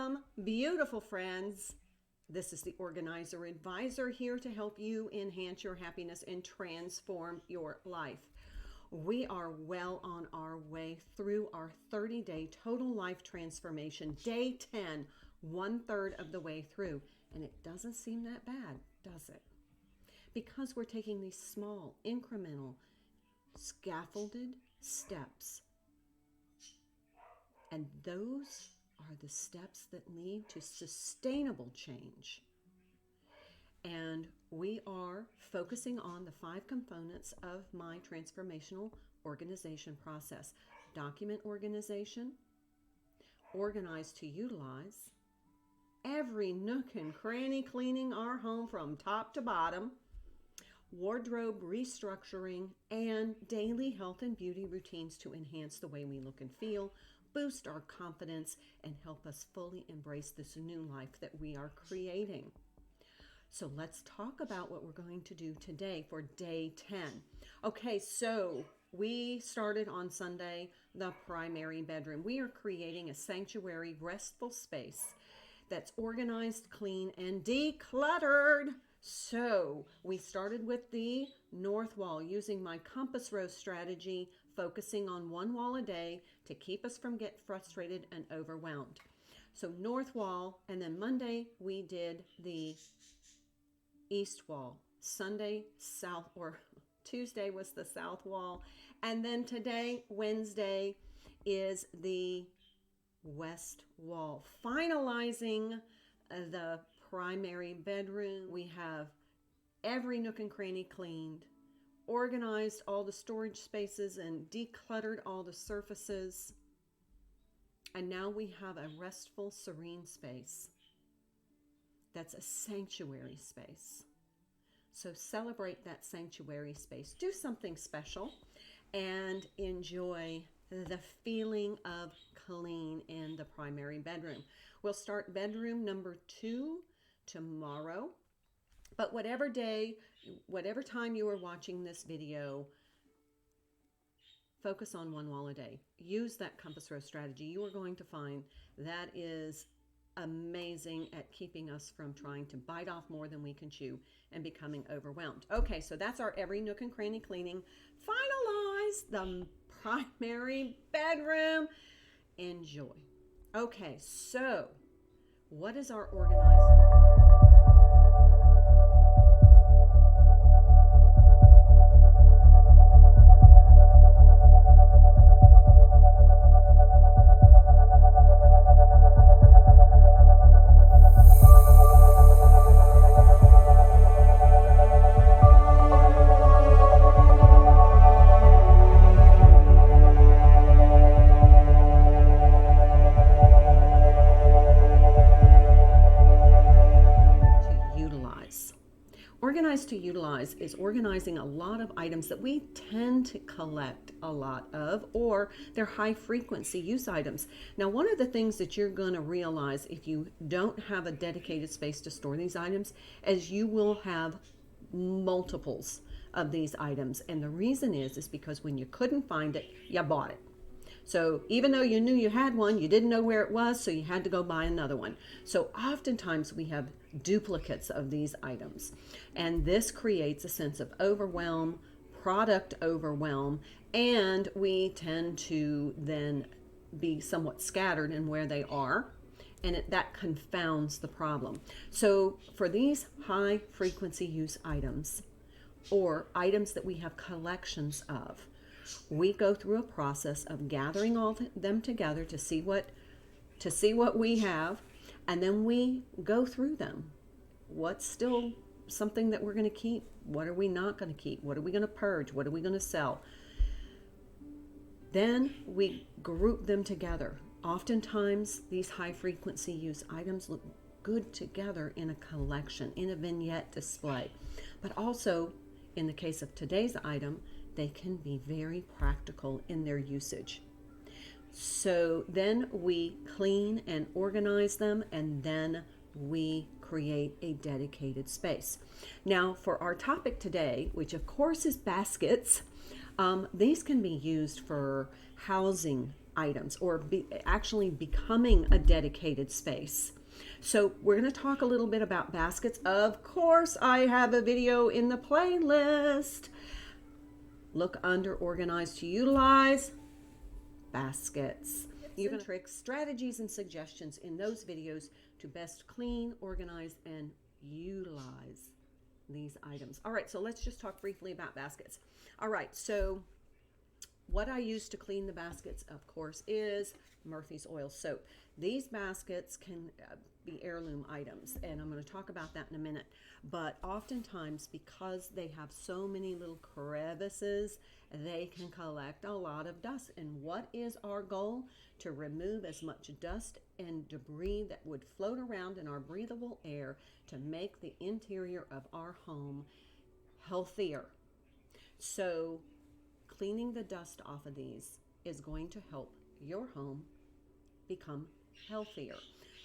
Welcome, beautiful friends. This is the Organizer Advisor here to help you enhance your happiness and transform your life. We are well on our way through our 30-day total life transformation, day 10, 1/3 of the way through. And it doesn't seem that bad, does it? Because we're taking these small, incremental, scaffolded steps. And those are the steps that lead to sustainable change. And we are focusing on the 5 components of my transformational organization process. Document organization, organize to utilize, every nook and cranny cleaning our home from top to bottom, wardrobe restructuring, and daily health and beauty routines to enhance the way we look and feel, boost our confidence, and help us fully embrace this new life that we are creating. So let's talk about what we're going to do today for day 10. Okay, so we started on Sunday, the primary bedroom. We are creating a sanctuary, restful space that's organized, clean, and decluttered. So we started with the north wall using my compass rose strategy, focusing on one wall a day to keep us from getting frustrated and overwhelmed. So north wall, and then Monday we did the east wall. Sunday, south, or Tuesday was the south wall. And then today, Wednesday, is the west wall. Finalizing the primary bedroom. We have every nook and cranny cleaned, organized all the storage spaces, and decluttered all the surfaces. And now we have a restful, serene space. That's a sanctuary space. So celebrate that sanctuary space. Do something special and enjoy the feeling of clean in the primary bedroom. We'll start bedroom number 2 tomorrow. But whatever day, whatever time you are watching this video, focus on one wall a day. Use that compass rose strategy. You are going to find that is amazing at keeping us from trying to bite off more than we can chew and becoming overwhelmed. Okay, so that's our every nook and cranny cleaning. Finalize the primary bedroom. Enjoy. Okay, so what is our organized? Organized to utilize is organizing a lot of items that we tend to collect a lot of, or they're high frequency use items. Now, one of the things that you're going to realize if you don't have a dedicated space to store these items is you will have multiples of these items. And the reason is because when you couldn't find it, you bought it. So even though you knew you had one, you didn't know where it was, so you had to go buy another one. So oftentimes we have duplicates of these items. And this creates a sense of overwhelm, product overwhelm, and we tend to then be somewhat scattered in where they are, and that confounds the problem. So for these high frequency use items, or items that we have collections of, we go through a process of gathering all them together to see what we have, and then we go through them. What's still something that we're going to keep? What are we not going to keep? What are we going to purge? What are we going to sell? Then we group them together. Oftentimes, these high frequency use items look good together in a collection, in a vignette display. But also, in the case of today's item, they can be very practical in their usage. So then we clean and organize them, and then we create a dedicated space. Now, for our topic today, which of course is baskets, these can be used for housing items, or actually becoming a dedicated space. So we're going to talk a little bit about baskets. Of course, I have a video in the playlist. Look under Organize to Utilize Baskets. You can tricks, strategies, and suggestions in those videos to best clean, organize, and utilize these items. All right, so let's just talk briefly about baskets. All right, so what I use to clean the baskets, of course, is Murphy's Oil Soap. These baskets can be heirloom items, and I'm going to talk about that in a minute. But oftentimes, because they have so many little crevices, they can collect a lot of dust. And what is our goal? To remove as much dust and debris that would float around in our breathable air to make the interior of our home healthier. So cleaning the dust off of these is going to help your home become healthier.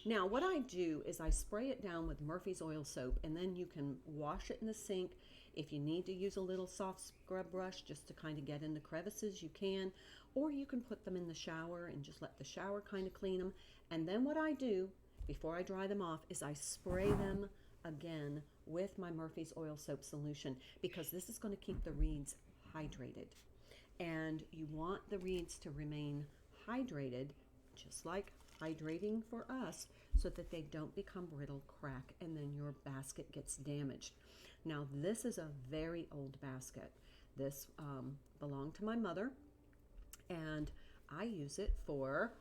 Now, what I do is I spray it down with Murphy's Oil Soap, and then you can wash it in the sink. If you need to use a little soft scrub brush just to kind of get in the crevices, you can. Or you can put them in the shower and just let the shower kind of clean them. And then what I do before I dry them off is I spray them again with my Murphy's Oil Soap solution, because this is going to keep the reeds hydrated. And you want the reeds to remain hydrated, just like hydrating for us, so that they don't become brittle, crack, and then your basket gets damaged. Now, this is a very old basket. This belonged to my mother, and I use it for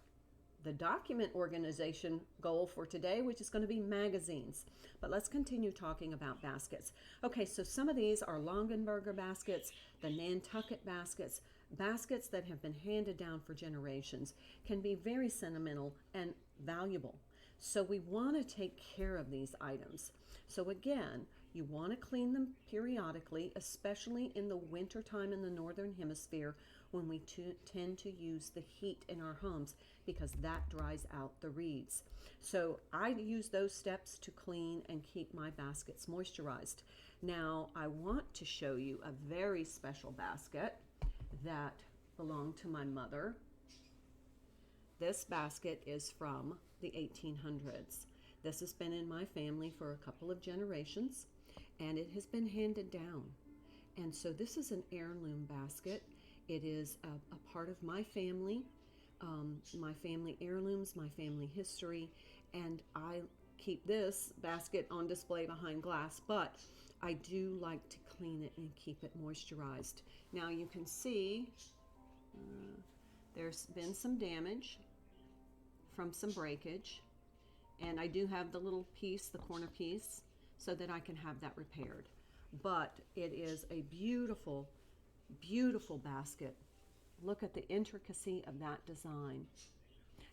the document organization goal for today, which is going to be magazines. But let's continue talking about baskets. Okay, so some of these are Longenberger baskets, the Nantucket baskets. Baskets that have been handed down for generations can be very sentimental and valuable. So we want to take care of these items. So again, you want to clean them periodically, especially in the winter time in the northern hemisphere, when we tend to use the heat in our homes, because that dries out the reeds. So I use those steps to clean and keep my baskets moisturized. Now, I want to show you a very special basket that belonged to my mother. This basket is from the 1800s. This has been in my family for a couple of generations, and it has been handed down. And so this is an heirloom basket. It is a part of my family heirlooms, my family history, and I keep this basket on display behind glass, but I do like to clean it and keep it moisturized. Now you can see there's been some damage from some breakage, and I do have the little piece, the corner piece, so that I can have that repaired. But it is a beautiful, beautiful basket. Look at the intricacy of that design.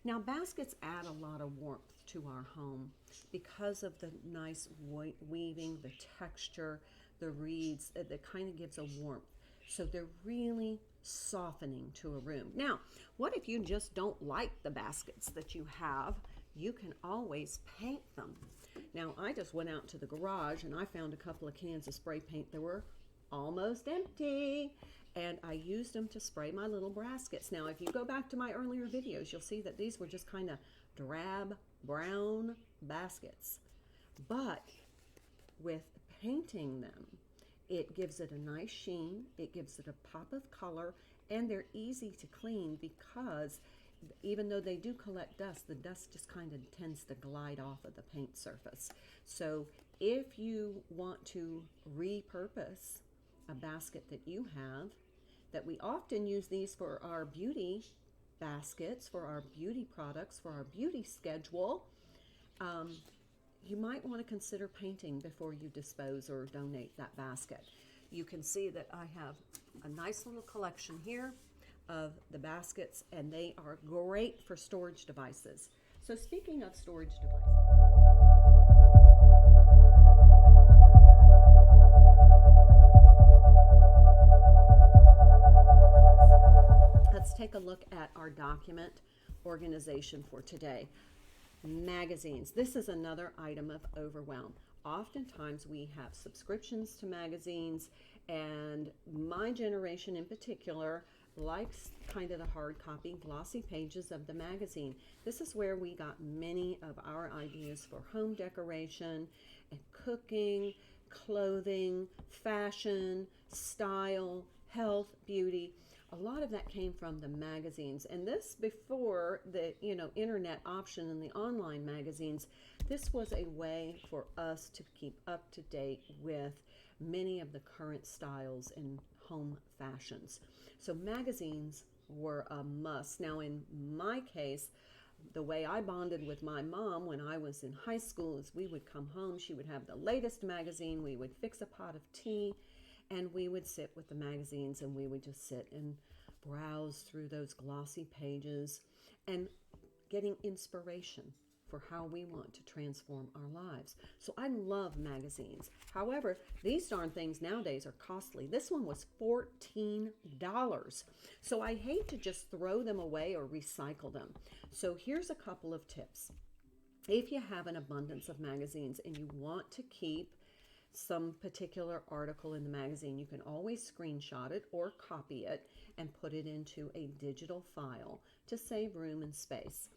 Now, baskets add a lot of warmth to our home because of the nice weaving, the texture, the reeds, that kind of gives a warmth. So they're really softening to a room. Now, what if you just don't like the baskets that you have? You can always paint them. Now, I just went out to the garage and I found a couple of cans of spray paint that were almost empty, and I used them to spray my little baskets. Now, if you go back to my earlier videos, you'll see that these were just kind of drab brown baskets. But with painting them, it gives it a nice sheen, it gives it a pop of color, and they're easy to clean because even though they do collect dust, the dust just kind of tends to glide off of the paint surface. So if you want to repurpose a basket that you have, that we often use these for our beauty baskets, for our beauty products, for our beauty schedule, you might want to consider painting before you dispose or donate that basket. You can see that I have a nice little collection here of the baskets, and they are great for storage devices. So speaking of storage devices, let's take a look at our document organization for today. Magazines. This is another item of overwhelm. Oftentimes we have subscriptions to magazines, and my generation in particular, likes kind of the hard copy, glossy pages of the magazine. This is where we got many of our ideas for home decoration and cooking, clothing, fashion, style, health, beauty. A lot of that came from the magazines, and this before the internet option and the online magazines. This was a way for us to keep up to date with many of the current styles and home fashions. So magazines were a must. Now in my case, the way I bonded with my mom when I was in high school is we would come home, she would have the latest magazine, we would fix a pot of tea, and we would sit with the magazines and we would just sit and browse through those glossy pages and getting inspiration for how we want to transform our lives. So I love magazines. However, these darn things nowadays are costly. This one was $14. So I hate to just throw them away or recycle them. So here's a couple of tips. If you have an abundance of magazines and you want to keep some particular article in the magazine, you can always screenshot it or copy it and put it into a digital file to save room and space.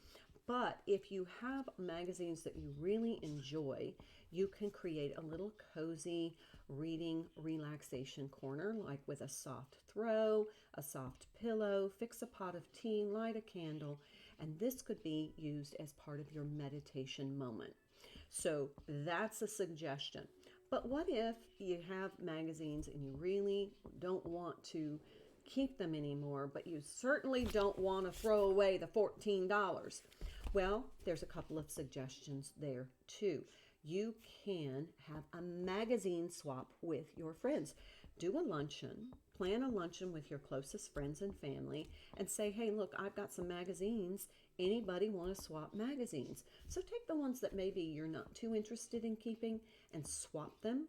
But if you have magazines that you really enjoy, you can create a little cozy reading relaxation corner, like with a soft throw, a soft pillow, fix a pot of tea, light a candle, and this could be used as part of your meditation moment. So that's a suggestion. But what if you have magazines and you really don't want to keep them anymore, but you certainly don't want to throw away the $14? Well, there's a couple of suggestions there too. You can have a magazine swap with your friends. Do a luncheon, plan a luncheon with your closest friends and family, and say, hey, look, I've got some magazines. Anybody want to swap magazines? So take the ones that maybe you're not too interested in keeping and swap them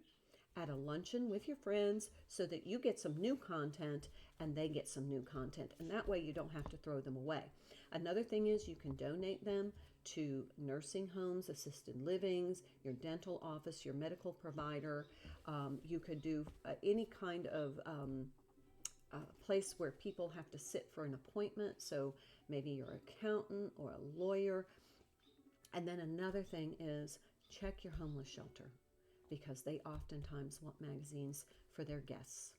at a luncheon with your friends so that you get some new content and they get some new content. And that way you don't have to throw them away. Another thing is you can donate them to nursing homes, assisted livings, your dental office, your medical provider. You could do any kind of place where people have to sit for an appointment. So maybe your accountant or a lawyer. And then another thing is check your homeless shelter, because they oftentimes want magazines for their guests.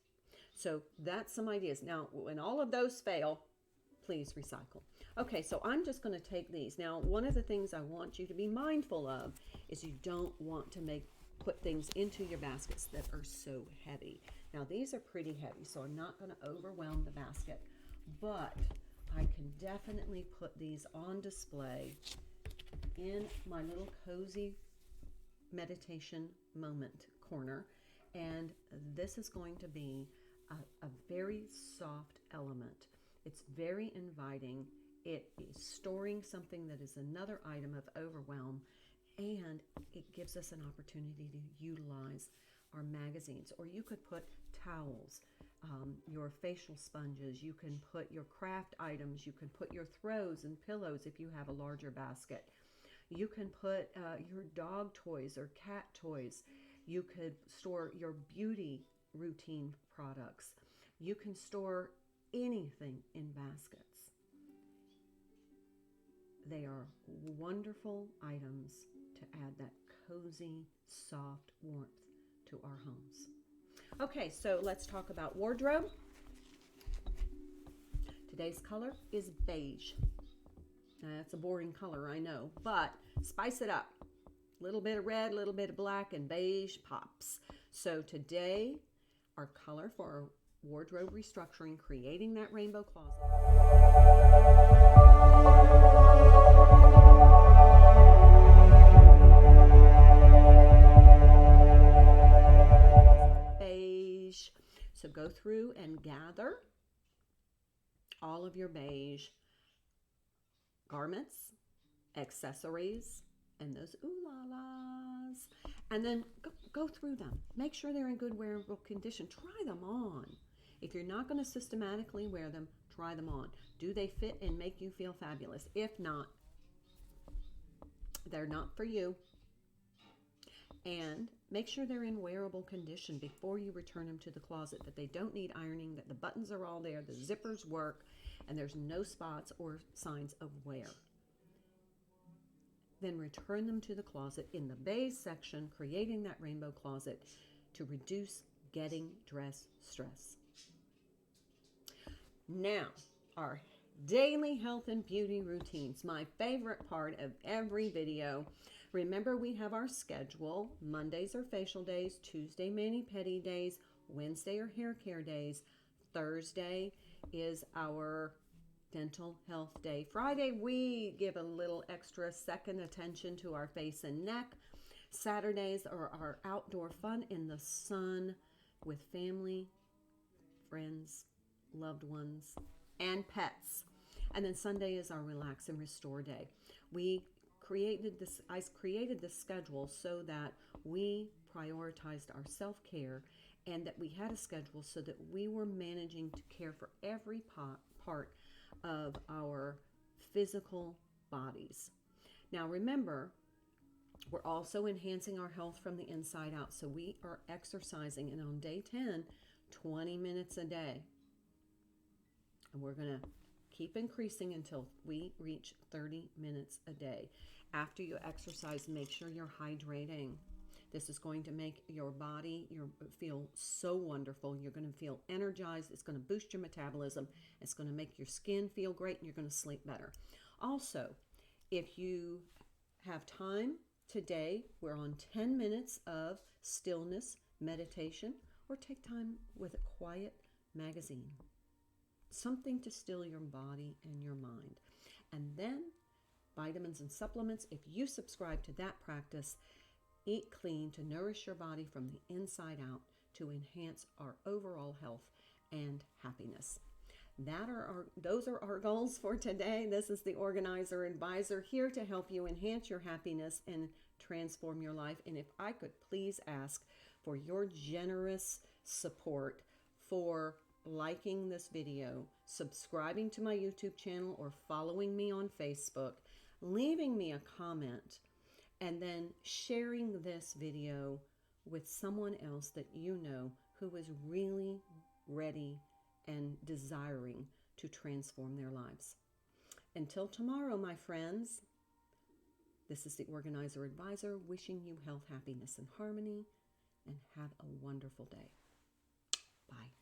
So that's some ideas. Now, when all of those fail, please recycle. Okay, so I'm just going to take these. Now, one of the things I want you to be mindful of is you don't want to put things into your baskets that are so heavy. Now, these are pretty heavy, so I'm not going to overwhelm the basket, but I can definitely put these on display in my little cozy meditation moment corner, and this is going to be a very soft element. It's very inviting. It is storing something that is another item of overwhelm, and it gives us an opportunity to utilize our magazines. Or you could put towels, your facial sponges, you can put your craft items, you can put your throws and pillows if you have a larger basket. You can put your dog toys or cat toys. You could store your beauty routine products. You can store anything in baskets. They are wonderful items to add that cozy, soft warmth to our homes. Okay, so let's talk about wardrobe. Today's color is beige. Now, that's a boring color, I know, but spice it up. A little bit of red, a little bit of black, and beige pops. So today, our color for our wardrobe restructuring, creating that rainbow closet. Beige. So go through and gather all of your beige garments, accessories, and those ooh-la-las. And then go through them. Make sure they're in good wearable condition. Try them on. If you're not going to systematically wear them, try them on. Do they fit and make you feel fabulous? If not, they're not for you. And Make sure they're in wearable condition before you return them to the closet, that they don't need ironing, that the buttons are all there, the zippers work, and there's no spots or signs of wear. Then return them to the closet in the beige section, creating that rainbow closet to reduce getting dress stress. Now, our daily health and beauty routines, my favorite part of every video. Remember, we have our schedule. Mondays are facial days, Tuesday mani-pedi days, Wednesday are hair care days, Thursday is our dental health day. Friday, we give a little extra second attention to our face and neck. Saturdays are our outdoor fun in the sun with family, friends, loved ones, and pets. And then Sunday is our relax and restore day. I created this schedule so that we prioritized our self-care, and that we had a schedule so that we were managing to care for every part of our physical bodies. Now remember, we're also enhancing our health from the inside out. So we are exercising, and on day 10, 20 minutes a day. And we're going to keep increasing until we reach 30 minutes a day. After you exercise, make sure you're hydrating. This is going to make your body feel so wonderful. You're going to feel energized. It's going to boost your metabolism. It's going to make your skin feel great, and you're going to sleep better. Also, if you have time today, we're on 10 minutes of stillness meditation, or take time with a quiet magazine. Something to still your body and your mind. And then vitamins and supplements. If you subscribe to that practice, eat clean to nourish your body from the inside out to enhance our overall health and happiness. Those are our goals for today. This is the Organizer Advisor, here to help you enhance your happiness and transform your life. And if I could please ask for your generous support for liking this video, subscribing to my YouTube channel, or following me on Facebook, leaving me a comment, and then sharing this video with someone else that you know who is really ready and desiring to transform their lives. Until tomorrow, my friends, this is the Organizer Advisor, wishing you health, happiness, and harmony, and have a wonderful day. Bye.